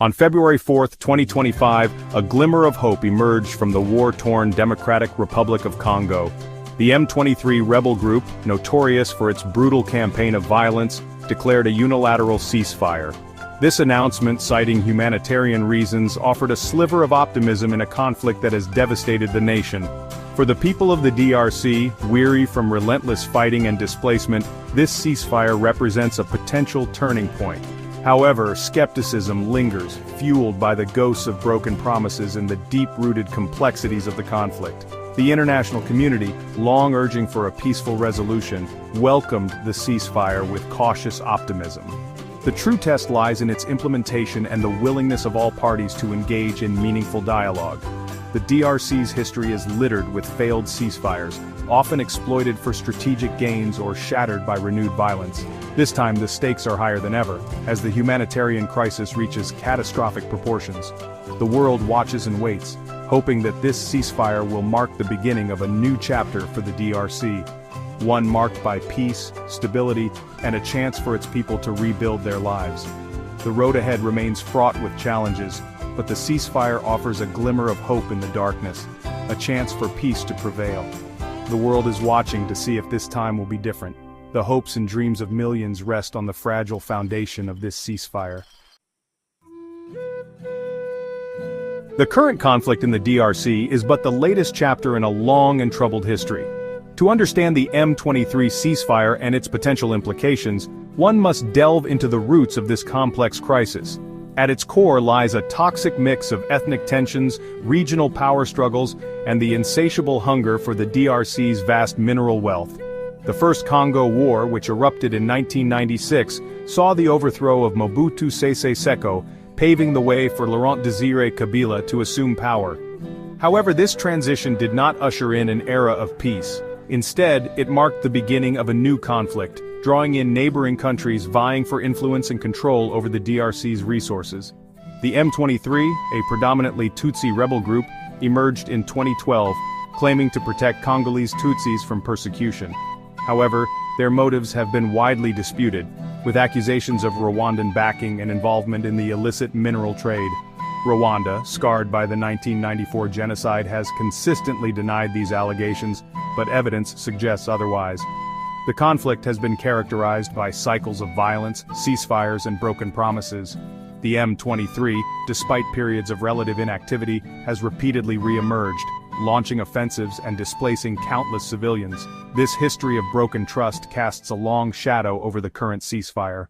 On February 4, 2025, a glimmer of hope emerged from the war-torn Democratic Republic of Congo. The M23 rebel group, notorious for its brutal campaign of violence, declared a unilateral ceasefire. This announcement, citing humanitarian reasons, offered a sliver of optimism in a conflict that has devastated the nation. For the people of the DRC, weary from relentless fighting and displacement, this ceasefire represents a potential turning point. However, skepticism lingers, fueled by the ghosts of broken promises and the deep-rooted complexities of the conflict. The international community, long urging for a peaceful resolution, welcomed the ceasefire with cautious optimism. The true test lies in its implementation and the willingness of all parties to engage in meaningful dialogue. The DRC's history is littered with failed ceasefires, often exploited for strategic gains or shattered by renewed violence. This time the stakes are higher than ever, as the humanitarian crisis reaches catastrophic proportions. The world watches and waits, hoping that this ceasefire will mark the beginning of a new chapter for the DRC. One marked by peace, stability, and a chance for its people to rebuild their lives. The road ahead remains fraught with challenges, but the ceasefire offers a glimmer of hope in the darkness, a chance for peace to prevail. The world is watching to see if this time will be different. The hopes and dreams of millions rest on the fragile foundation of this ceasefire. The current conflict in the DRC is but the latest chapter in a long and troubled history. To understand the M23 ceasefire and its potential implications, one must delve into the roots of this complex crisis. At its core lies a toxic mix of ethnic tensions, regional power struggles, and the insatiable hunger for the DRC's vast mineral wealth. The First Congo War, which erupted in 1996, saw the overthrow of Mobutu Sese Seko, paving the way for Laurent Désiré Kabila to assume power. However, this transition did not usher in an era of peace. Instead, it marked the beginning of a new conflict, drawing in neighboring countries vying for influence and control over the DRC's resources. The M23, a predominantly Tutsi rebel group, emerged in 2012, claiming to protect Congolese Tutsis from persecution. However, their motives have been widely disputed, with accusations of Rwandan backing and involvement in the illicit mineral trade. Rwanda, scarred by the 1994 genocide, has consistently denied these allegations, but evidence suggests otherwise. The conflict has been characterized by cycles of violence, ceasefires, and broken promises. The M23, despite periods of relative inactivity, has repeatedly re-emerged, launching offensives and displacing countless civilians. This history of broken trust casts a long shadow over the current ceasefire.